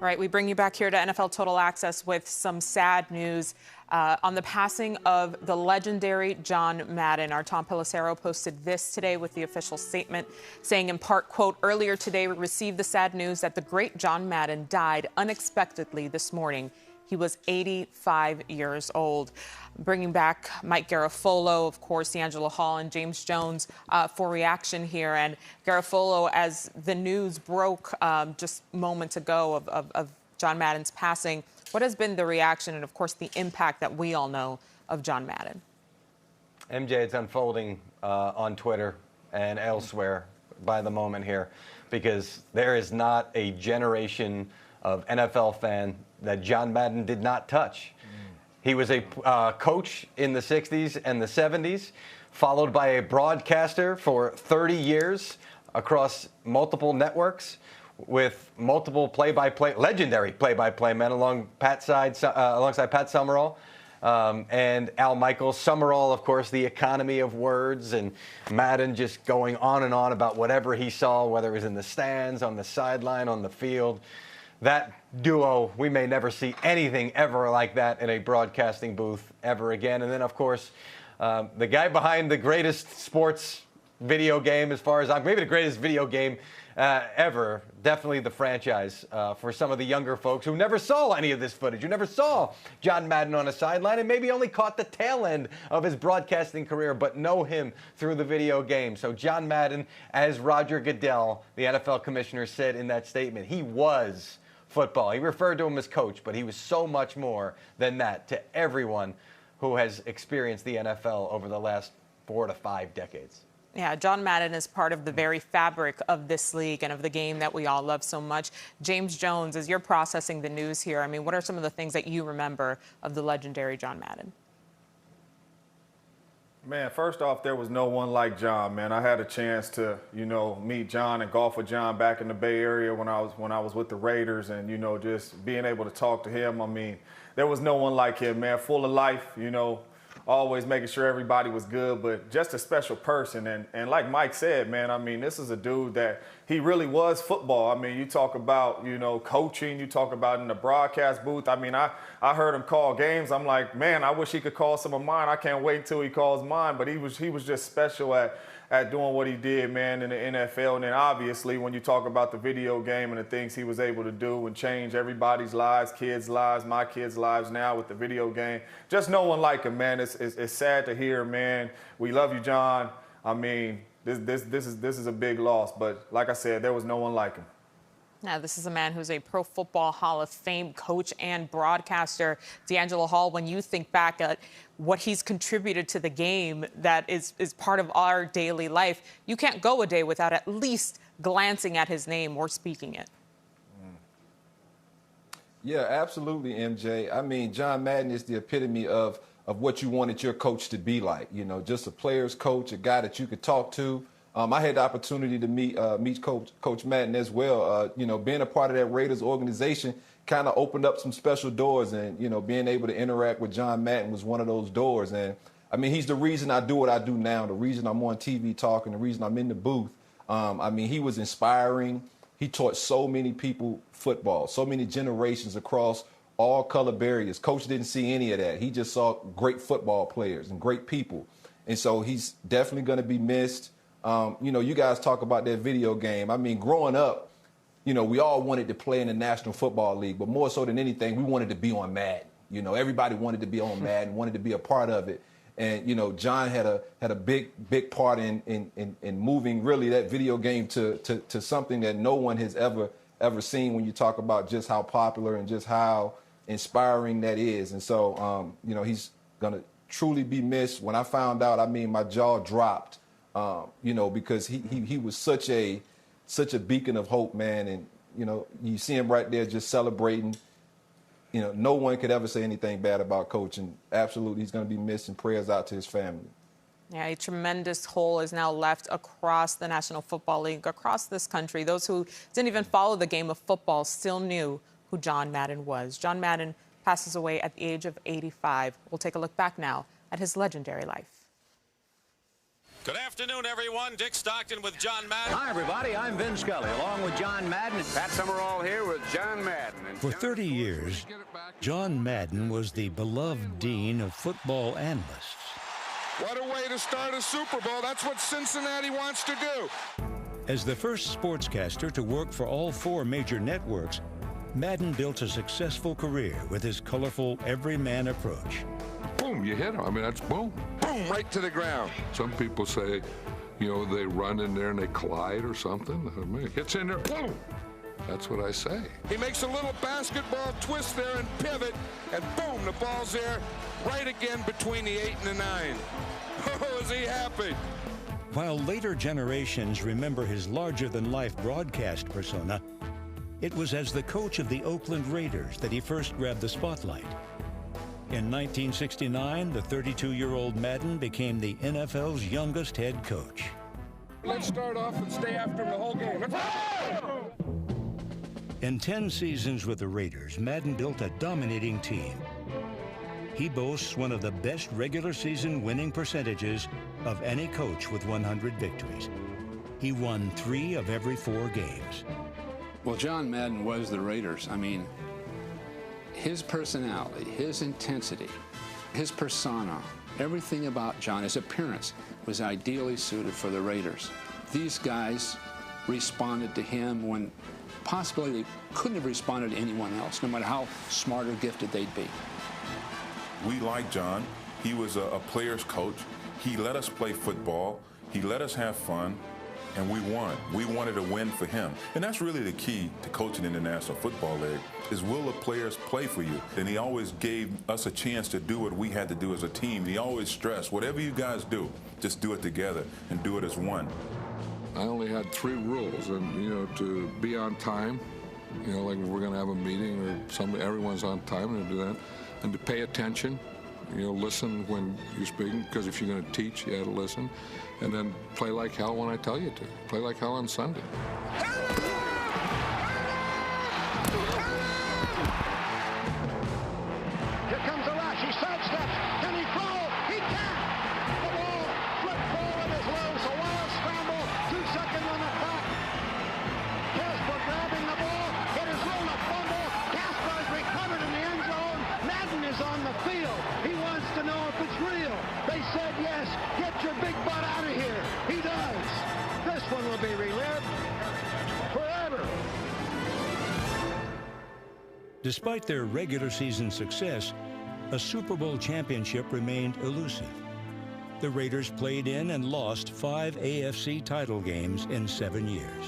All right, we bring you back here to NFL Total Access with some sad news on the passing of the legendary John Madden. Our Tom Pelissero posted this today with the official statement saying in part, quote, "Earlier today we received the sad news that the great John Madden died unexpectedly this morning. He was 85 years old." Bringing back Mike Garafolo, of course, D'Angelo Hall and James Jones for reaction here. And Garafolo, as the news broke just moments ago of John Madden's passing, what has been the reaction and, of course, the impact that we all know of John Madden? MJ, it's unfolding on Twitter and elsewhere by the moment here, because there is not a generation of NFL fan that John Madden did not touch. He was a coach in the 60s and the 70s, followed by a broadcaster for 30 years across multiple networks with multiple legendary play-by-play men alongside Pat Summerall and Al Michaels. Summerall, of course, the economy of words, and Madden just going on and on about whatever he saw, whether it was in the stands, on the sideline, on the field. That duo, we may never see anything ever like that in a broadcasting booth ever again. And then, of course, the guy behind the greatest sports video game, as far as maybe the greatest video game ever, definitely the franchise for some of the younger folks who never saw any of this footage, who never saw John Madden on a sideline and maybe only caught the tail end of his broadcasting career, but know him through the video game. So John Madden, as Roger Goodell, the NFL commissioner, said in that statement, he was football. He referred to him as coach, but he was so much more than that to everyone who has experienced the NFL over the last 4 to 5 decades. Yeah, John Madden is part of the very fabric of this league and of the game that we all love so much. James Jones, as you're processing the news here, I mean, what are some of the things that you remember of the legendary John Madden? Man, first off, there was no one like John, man. I had a chance to, meet John and golf with John back in the Bay Area when I was with the Raiders, and, just being able to talk to him. I mean, there was no one like him, man. Full of life, always making sure everybody was good, but just a special person. And like Mike said, man, I mean, this is a dude that he really was football. I mean, you talk about, coaching, you talk about in the broadcast booth. I mean, I heard him call games. I'm like, man, I wish he could call some of mine. I can't wait until he calls mine. But he was just special at doing what he did, man, in the NFL. And then obviously when you talk about the video game and the things he was able to do and change everybody's lives, kids' lives, my kids' lives now with the video game, just no one like him, man. It's sad to hear, man. We love you, John. I mean, this is a big loss, but like I said, there was no one like him. Now, this is a man who's a Pro Football Hall of Fame coach and broadcaster. D'Angelo Hall, when you think back at what he's contributed to the game that is part of our daily life, you can't go a day without at least glancing at his name or speaking it. Yeah, absolutely, MJ. I mean, John Madden is the epitome of what you wanted your coach to be like. Just a player's coach, a guy that you could talk to. I had the opportunity to meet Coach Madden as well. Being a part of that Raiders organization kind of opened up some special doors, and, being able to interact with John Madden was one of those doors. And, I mean, he's the reason I do what I do now, the reason I'm on TV talking, the reason I'm in the booth. I mean, he was inspiring. He taught so many people football, so many generations across all color barriers. Coach didn't see any of that. He just saw great football players and great people. And so he's definitely going to be missed. You guys talk about that video game. I mean, growing up, we all wanted to play in the National Football League, but more so than anything, we wanted to be on Madden. Everybody wanted to be on Madden, wanted to be a part of it. And, John had a big part in moving really that video game to something that no one has ever seen when you talk about just how popular and just how inspiring that is. And so, he's going to truly be missed. When I found out, I mean, my jaw dropped. Because he was such a beacon of hope, man. And, you see him right there just celebrating. No one could ever say anything bad about Coach. And absolutely, he's going to be missed, and prayers out to his family. Yeah, a tremendous hole is now left across the National Football League, across this country. Those who didn't even follow the game of football still knew who John Madden was. John Madden passes away at the age of 85. We'll take a look back now at his legendary life. Good afternoon, everyone. Dick Stockton with John Madden. Hi, everybody. I'm Vin Scully, along with John Madden. Pat Summerall here with John Madden. For 30 years, John Madden was the beloved dean of football analysts. What a way to start a Super Bowl. That's what Cincinnati wants to do. As the first sportscaster to work for all 4 major networks, Madden built a successful career with his colorful everyman approach. Boom, you hit him. I mean, that's boom. Boom, right to the ground. Some people say, you know, they run in there and they collide or something. I mean, it hits in there, boom. That's what I say. He makes a little basketball twist there and pivot, and boom, the ball's there right again between the 8 and the 9. Oh, is he happy? While later generations remember his larger-than-life broadcast persona, it was as the coach of the Oakland Raiders that he first grabbed the spotlight. In 1969, the 32-year-old Madden became the NFL's youngest head coach. Let's start off and stay after him the whole game. In 10 seasons with the Raiders, Madden built a dominating team. He boasts one of the best regular season winning percentages of any coach with 100 victories. He won 3 of every 4 games. Well, John Madden was the Raiders. I mean, his personality, his intensity, his persona, everything about John, his appearance, was ideally suited for the Raiders. These guys responded to him when possibly they couldn't have responded to anyone else, no matter how smart or gifted they'd be. We like John. He was a player's coach. He let us play football. He let us have fun, and we won. We wanted to win for him. And that's really the key to coaching in the National Football League, is will the players play for you? And he always gave us a chance to do what we had to do as a team. He always stressed, whatever you guys do, just do it together and do it as one. I only had 3 rules, and, you know, to be on time, you know, like if we're going to have a meeting or something, everyone's on time and do that, and to pay attention, you know, listen when you're speaking, because if you're going to teach, you have to listen, and then play like hell when I tell you to. Play like hell on Sunday. Here comes the rush. He sidesteps. Can he throw? He can. The ball flipped forward is loose. A wild scramble. 2 seconds on the clock. Casper grabbing the ball. It is rolled a fumble. Casper is recovered in the end zone. Madden is on the field. He wants to know if it's real. They said yes. Get your big butt out of here. He does. This one will be relived forever. Despite their regular season success, a Super Bowl championship remained elusive. The Raiders played in and lost 5 AFC title games in 7 years.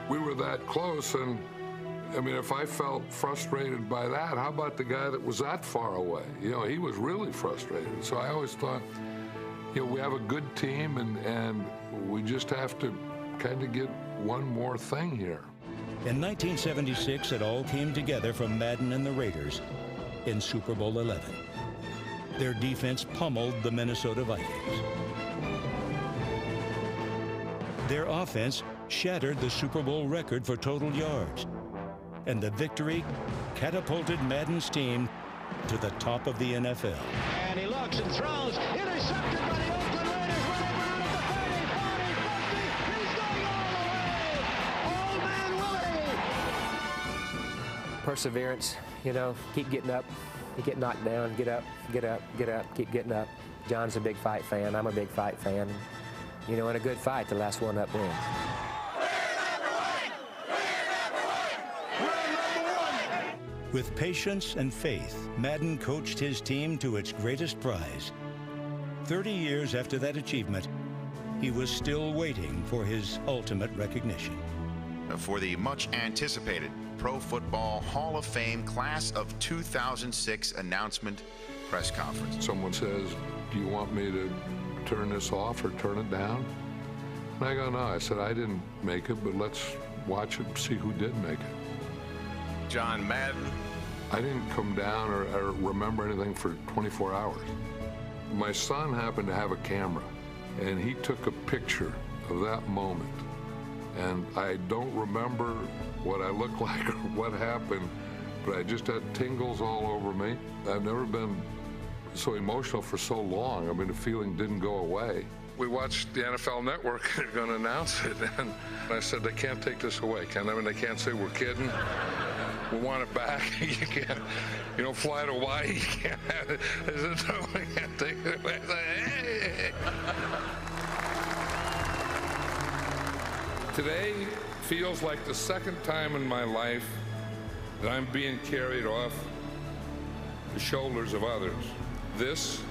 We were that close, and I mean, if I felt frustrated by that, how about the guy that was that far away? You know, he was really frustrated. So I always thought, you know, we have a good team, and we just have to kind of get one more thing here. In 1976, it all came together for Madden and the Raiders in Super Bowl 11. Their defense pummeled the Minnesota Vikings. Their offense shattered the Super Bowl record for total yards. And the victory catapulted Madden's team to the top of the NFL. And he looks and throws. Intercepted by the Oakland Raiders. Running around at the 30, 40, 50. He's going all the way. Old man Willie. Perseverance, you know, keep getting up. You get knocked down, get up, get up, get up, keep getting up. John's a big fight fan. I'm a big fight fan. You know, in a good fight, the last one up wins. With patience and faith, Madden coached his team to its greatest prize. 30 years after that achievement, he was still waiting for his ultimate recognition. For the much-anticipated Pro Football Hall of Fame Class of 2006 announcement press conference. Someone says, do you want me to turn this off or turn it down? And I go, no. I said, I didn't make it, but let's watch it and see who did make it. John Madden. I didn't come down or remember anything for 24 hours. My son happened to have a camera, and he took a picture of that moment. And I don't remember what I looked like or what happened, but I just had tingles all over me. I've never been so emotional for so long. I mean, the feeling didn't go away. We watched the NFL Network. They're going to announce it, and I said, they can't take this away, can they? I mean, they can't say we're kidding. We want it back. You can't, you know, fly to Hawaii. You can't have it. I said, no, we can't take it away. I said, hey. Today feels like the second time in my life that I'm being carried off the shoulders of others. This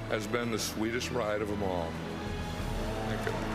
has been the sweetest ride of them all. Thank you.